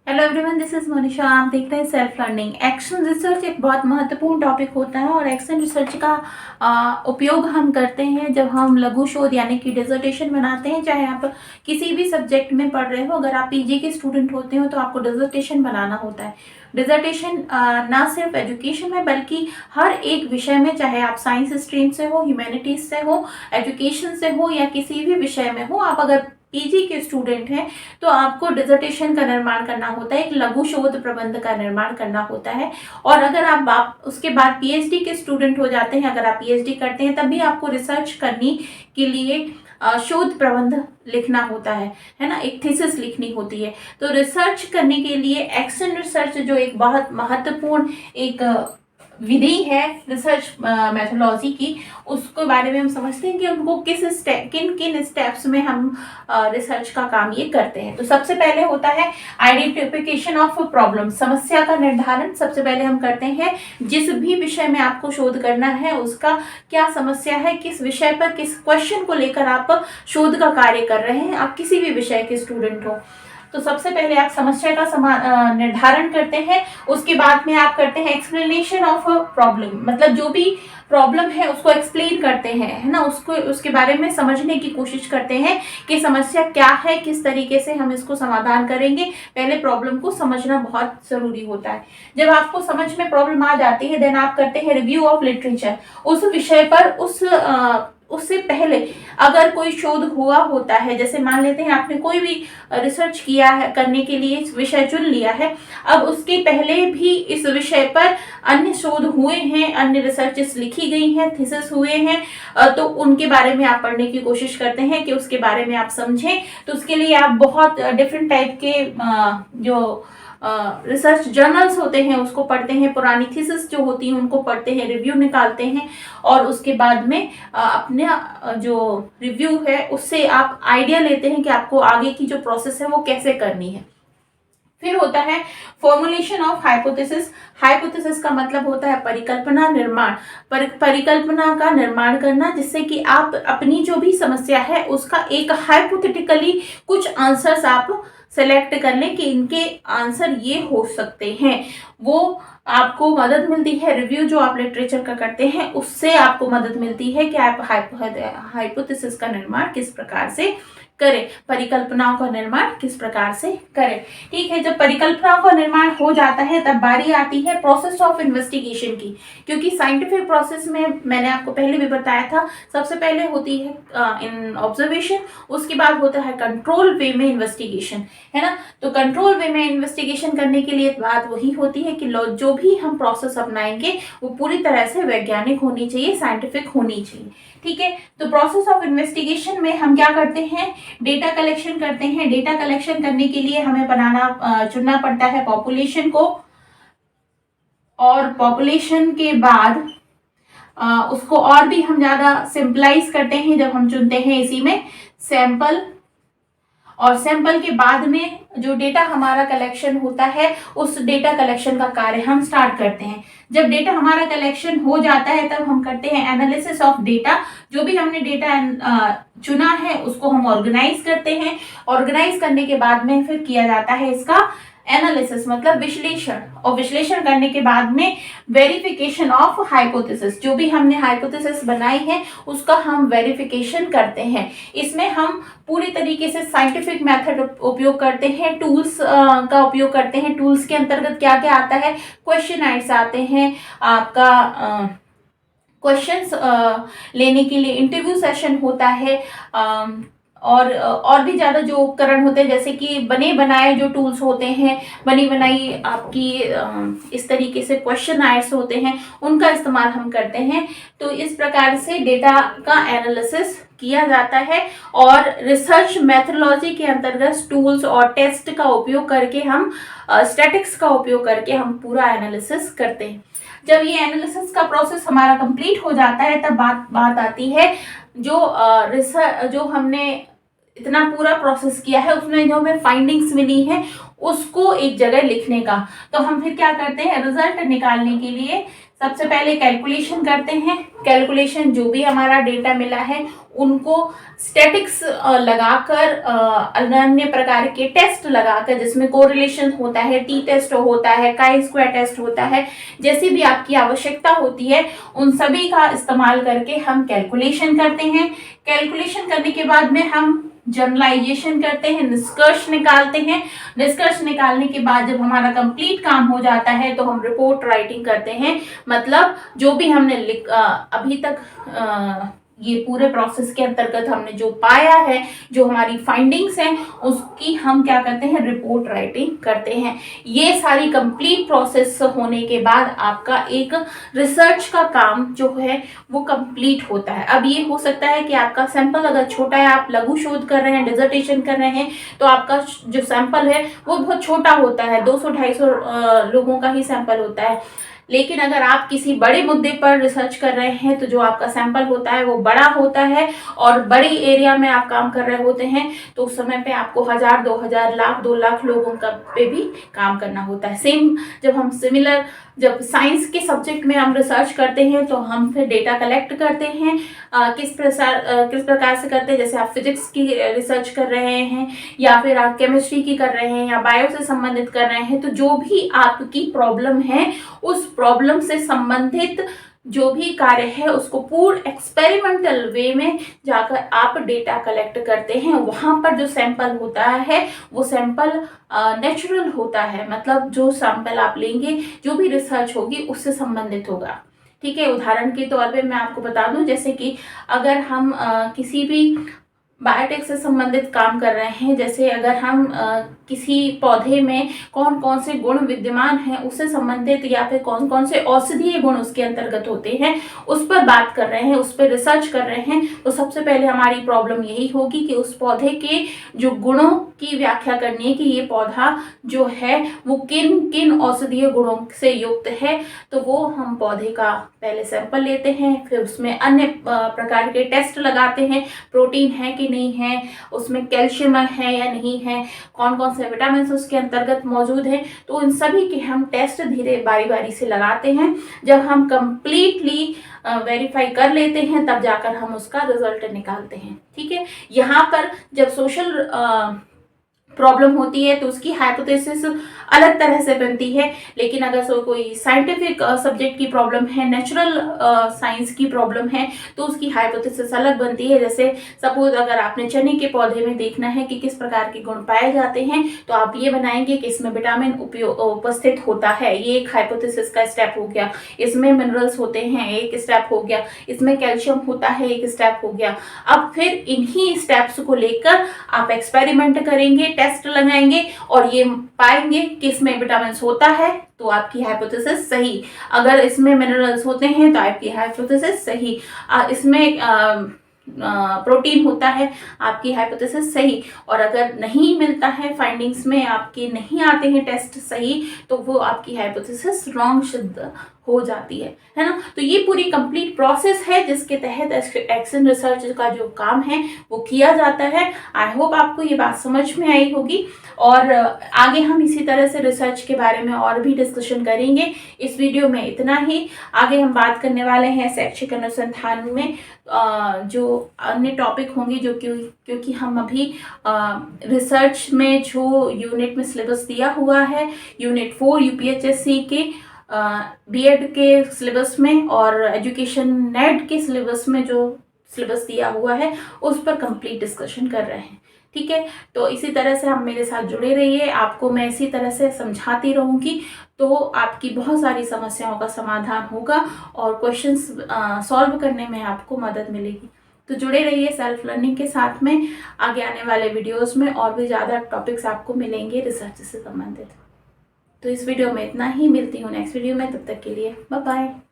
Hello everyone, this is Monisha. आप देख रहे हैं सेल्फ लर्निंग। एक्शन रिसर्च एक बहुत महत्वपूर्ण टॉपिक होता है और एक्शन रिसर्च का उपयोग हम करते हैं जब हम लघु शोध यानी कि डिसर्टेशन बनाते हैं। चाहे आप किसी भी सब्जेक्ट में पढ़ रहे हो, अगर आप पीजी के स्टूडेंट होते हो तो आपको डिसर्टेशन बनाना होता है। डिसर्टेशन ना सिर्फ एजुकेशन में बल्कि हर एक विषय में, चाहे आप साइंस स्ट्रीम से हो, ह्यूमैनिटीज से हो, एजुकेशन से हो या किसी भी विषय में हो, आप अगर पीजी के स्टूडेंट हैं तो आपको डिसर्टेशन का निर्माण करना होता है, एक लघु शोध प्रबंध का निर्माण करना होता है। और अगर आप उसके बाद पीएचडी के स्टूडेंट हो जाते हैं, अगर आप पीएचडी करते हैं तब भी आपको रिसर्च करने के लिए शोध प्रबंध लिखना होता है ना, एक थीसिस लिखनी होती है। तो रिसर्च करने के लिए एक्शन रिसर्च जो एक बहुत महत्वपूर्ण एक विधि है रिसर्च मेथोडोलॉजी की, उसके बारे में हम समझते हैं कि उनको किन किन स्टेप्स में हम रिसर्च का काम ये करते हैं। तो सबसे पहले होता है आइडेंटिफिकेशन ऑफ प्रॉब्लम, समस्या का निर्धारण सबसे पहले हम करते हैं। जिस भी विषय में आपको शोध करना है उसका क्या समस्या है, किस विषय पर, किस क्वेश्चन को लेकर आप शोध का कार्य कर रहे हैं, आप किसी भी विषय के स्टूडेंट हो। तो सबसे पहले आप समस्या का निर्धारण करते हैं। उसके बाद में आप करते हैं एक्सप्लेनेशन ऑफ प्रॉब्लम, मतलब जो भी प्रॉब्लम है उसको एक्सप्लेन करते हैं, है ना, उसके बारे में समझने की कोशिश करते हैं कि समस्या क्या है, किस तरीके से हम इसको समाधान करेंगे। पहले प्रॉब्लम को समझना बहुत जरूरी होता है। जब आपको समझ में प्रॉब्लम आ जाती है देन आप करते हैं रिव्यू ऑफ लिटरेचर। उस विषय पर उससे पहले अगर कोई शोध हुआ होता है, जैसे मान लेते हैं आपने कोई भी रिसर्च किया है, करने के लिए विषय चुन लिया है, अब उसके पहले भी इस विषय पर अन्य शोध हुए हैं, अन्य रिसर्चेस लिखी गई हैं, थीसिस हुए हैं, तो उनके बारे में आप पढ़ने की कोशिश करते हैं कि उसके बारे में आप समझें। तो उसके लिए आप बहुत डिफरेंट टाइप के जो रिसर्च जर्नल्स होते हैं उसको पढ़ते हैं, पुरानी थीसिस जो होती हैं उनको पढ़ते हैं, रिव्यू निकालते हैं और उसके बाद में अपने जो रिव्यू है उससे आप आइडिया लेते हैं कि आपको आगे की जो प्रोसेस है वो कैसे करनी है। फिर होता है फॉर्मुलेशन ऑफ हाइपोथेसिस। हाइपोथेसिस का मतलब होता है परिकल्पना निर्माण, परिकल्पना का निर्माण करना, जिससे कि आप अपनी जो भी समस्या है उसका एक हाइपोथेटिकली कुछ आंसर्स आप सेलेक्ट कर लें कि इनके आंसर ये हो सकते हैं। वो आपको मदद मिलती है, रिव्यू जो आप लिटरेचर का करते हैं उससे आपको मदद मिलती है कि आप हाइपोथेसिस का निर्माण किस प्रकार से करें, परिकल्पनाओं का निर्माण किस प्रकार से करें। ठीक है, जब परिकल्पनाओं का निर्माण हो जाता है तब बारी आती है प्रोसेस ऑफ इन्वेस्टिगेशन की। क्योंकि साइंटिफिक प्रोसेस में मैंने आपको पहले भी बताया था, सबसे पहले होती है इन ऑब्जर्वेशन, उसके बाद होता है कंट्रोल वे में इन्वेस्टिगेशन, है ना। तो कंट्रोल वे में इन्वेस्टिगेशन करने के लिए बात वही होती है कि जो भी हम प्रोसेस अपनाएंगे वो पूरी तरह से वैज्ञानिक होनी चाहिए, साइंटिफिक होनी चाहिए। ठीक है, तो प्रोसेस ऑफ इन्वेस्टिगेशन में हम क्या करते हैं, डेटा कलेक्शन करते हैं। डेटा कलेक्शन करने के लिए हमें चुनना पड़ता है पॉपुलेशन को, और पॉपुलेशन के बाद उसको और भी हम ज्यादा सिंपलाइज करते हैं जब हम चुनते हैं इसी में सैंपल, और सैंपल के बाद में जो डेटा हमारा कलेक्शन होता है उस डेटा कलेक्शन का कार्य हम स्टार्ट करते हैं। जब डेटा हमारा कलेक्शन हो जाता है तब हम करते हैं एनालिसिस ऑफ डेटा। जो भी हमने डेटा चुना है उसको हम ऑर्गेनाइज करते हैं। ऑर्गेनाइज करने के बाद में फिर किया जाता है इसका एनालिसिस, मतलब विश्लेषण, और विश्लेषण करने के बाद में वेरिफिकेशन ऑफ हाइपोथेसिस। जो भी हमने हाइपोथेसिस बनाई है उसका हम वेरिफिकेशन करते हैं। इसमें हम पूरी तरीके से साइंटिफिक मेथड उपयोग करते हैं, टूल्स का उपयोग करते हैं। टूल्स के अंतर्गत क्या क्या आता है, क्वेश्चन आते हैं, आपका क्वेश्चंस लेने के लिए इंटरव्यू सेशन होता है, और भी ज्यादा जो उपकरण होते हैं, जैसे कि बने बनाए जो टूल्स होते हैं, बनी बनाई आपकी इस तरीके से क्वेश्चन आयर्स होते हैं, उनका इस्तेमाल हम करते हैं। तो इस प्रकार से डेटा का एनालिसिस किया जाता है और रिसर्च मेथोडोलॉजी के अंतर्गत टूल्स और टेस्ट का उपयोग करके हम स्टैटिक्स का उपयोग करके हम पूरा एनालिसिस करते हैं। जब ये एनालिसिस का प्रोसेस हमारा कंप्लीट हो जाता है तब बात आती है जो हमने इतना पूरा प्रोसेस किया है उसमें जो हमें फाइंडिंग्स मिली है उसको एक जगह लिखने का। तो हम फिर क्या करते हैं, रिजल्ट निकालने के लिए सबसे पहले कैलकुलेशन करते हैं। कैलकुलेशन जो भी हमारा डेटा मिला है उनको स्टैटिक्स लगाकर अन्य प्रकार के टेस्ट लगाकर, जिसमें कोरिलेशन होता है, टी टेस्ट होता है, काई स्क्वायर टेस्ट होता है, जैसी भी आपकी आवश्यकता होती है उन सभी का इस्तेमाल करके हम कैलकुलेशन करते हैं। कैलकुलेशन करने के बाद में हम जनरलाइजेशन करते हैं, निष्कर्ष निकालते हैं। निष्कर्ष निकालने के बाद जब हमारा कंप्लीट काम हो जाता है तो हम रिपोर्ट राइटिंग करते हैं। मतलब जो भी हमने अभी तक ये पूरे प्रोसेस के अंतर्गत हमने जो पाया है, जो हमारी फाइंडिंग्स हैं, उसकी हम क्या करते हैं, रिपोर्ट राइटिंग करते हैं। ये सारी कंप्लीट प्रोसेस होने के बाद आपका एक रिसर्च का काम जो है वो कंप्लीट होता है। अब ये हो सकता है कि आपका सैंपल अगर छोटा है, आप लघु शोध कर रहे हैं, डिसर्टेशन कर रहे हैं, तो आपका जो सैंपल है वो बहुत छोटा होता है, 200-250 लोगों का ही सैंपल होता है। लेकिन अगर आप किसी बड़े मुद्दे पर रिसर्च कर रहे हैं तो जो आपका सैंपल होता है वो बड़ा होता है और बड़ी एरिया में आप काम कर रहे होते हैं, तो उस समय पे आपको 1000, 2000, लाख, 2 लाख लोगों का पे भी काम करना होता है। सेम जब साइंस के सब्जेक्ट में हम रिसर्च करते हैं तो हम फिर डेटा कलेक्ट करते हैं। किस प्रकार से करते हैं, जैसे आप फिजिक्स की रिसर्च कर रहे हैं या फिर आप केमिस्ट्री की कर रहे हैं या बायो से संबंधित कर रहे हैं, तो जो भी आपकी प्रॉब्लम है उस प्रॉब्लम से संबंधित जो भी कार्य है उसको पूर्ण एक्सपेरिमेंटल वे में जाकर आप डेटा कलेक्ट करते हैं। वहां पर जो सैंपल होता है वो सैंपल नेचुरल होता है, मतलब जो सैंपल आप लेंगे, जो भी रिसर्च होगी उससे संबंधित होगा। ठीक है, उदाहरण के तौर पे मैं आपको बता दूं, जैसे कि अगर हम किसी भी बायोटेक से संबंधित काम कर रहे हैं, जैसे अगर हम किसी पौधे में कौन कौन से गुण विद्यमान हैं उससे संबंधित, या फिर कौन कौन से औषधीय गुण उसके अंतर्गत होते हैं उस पर बात कर रहे हैं, उस पर रिसर्च कर रहे हैं, तो सबसे पहले हमारी प्रॉब्लम यही होगी कि उस पौधे के जो गुणों की व्याख्या करनी है कि ये पौधा जो है वो किन किन औषधीय गुणों से युक्त है। तो वो हम पौधे का पहले सैंपल लेते हैं, फिर उसमें अन्य प्रकार के टेस्ट लगाते हैं, प्रोटीन है कि नहीं है, उसमें कैल्शियम है या नहीं है, कौन कौन से विटामिन उसके अंतर्गत मौजूद है। तो इन सभी के हम टेस्ट धीरे बारी बारी से लगाते हैं। जब हम कंप्लीटली वेरीफाई कर लेते हैं तब जाकर हम उसका रिजल्ट निकालते हैं। ठीक है, यहाँ पर जब सोशल प्रॉब्लम होती है तो उसकी हाइपोथेसिस अलग तरह से बनती है, लेकिन अगर कोई साइंटिफिक सब्जेक्ट की प्रॉब्लम है, नेचुरल साइंस की प्रॉब्लम है, तो उसकी हाइपोथेसिस अलग बनती है। जैसे सपोज अगर आपने चने के पौधे में देखना है कि किस प्रकार के गुण पाए जाते हैं, तो आप ये बनाएंगे कि इसमें विटामिन उपस्थित होता है, ये एक हाइपोथेसिस का स्टेप हो गया। इसमें मिनरल्स होते हैं, एक स्टेप हो गया। इसमें कैल्शियम होता है, एक स्टेप हो गया। अब फिर इन्हीं स्टेप्स को लेकर आप एक्सपेरिमेंट करेंगे, टेस्ट लगाएंगे और ये पाएंगे कि इसमें विटामिन होता है तो आपकी हाइपोथेसिस सही, अगर इसमें मिनरल्स होते हैं तो आपकी हाइपोथेसिस सही, इसमें प्रोटीन होता है, आपकी हाइपोथेसिस सही। और अगर नहीं मिलता है, फाइंडिंग्स में आपके नहीं आते हैं टेस्ट सही, तो वो आपकी हाइपोथेसिस रॉन्ग सिद्ध हो जाती है ना। तो ये पूरी कंप्लीट प्रोसेस है जिसके तहत एक्शन रिसर्च का जो काम है वो किया जाता है। आई होप आपको ये बात समझ में आई होगी और आगे हम इसी तरह से रिसर्च के बारे में और भी डिस्कशन करेंगे। इस वीडियो में इतना ही। आगे हम बात करने वाले हैं शैक्षिक अनुसंधान में जो अन्य टॉपिक होंगे, जो क्योंकि हम अभी रिसर्च में जो यूनिट में सिलेबस दिया हुआ है, यूनिट 4 यूपीएचएससी के बीएड के सिलेबस में और एजुकेशन नेट के सिलेबस में जो सिलेबस दिया हुआ है उस पर कंप्लीट डिस्कशन कर रहे हैं। ठीक है, तो इसी तरह से आप मेरे साथ जुड़े रहिए, आपको मैं इसी तरह से समझाती रहूँगी तो आपकी बहुत सारी समस्याओं का समाधान होगा और क्वेश्चंस सॉल्व करने में आपको मदद मिलेगी। तो जुड़े रहिए सेल्फ लर्निंग के साथ में। आगे आने वाले वीडियोस में और भी ज़्यादा टॉपिक्स आपको मिलेंगे रिसर्च से संबंधित। तो इस वीडियो में इतना ही, मिलती हूँ नेक्स्ट वीडियो में, तब तक के लिए बाय बाय।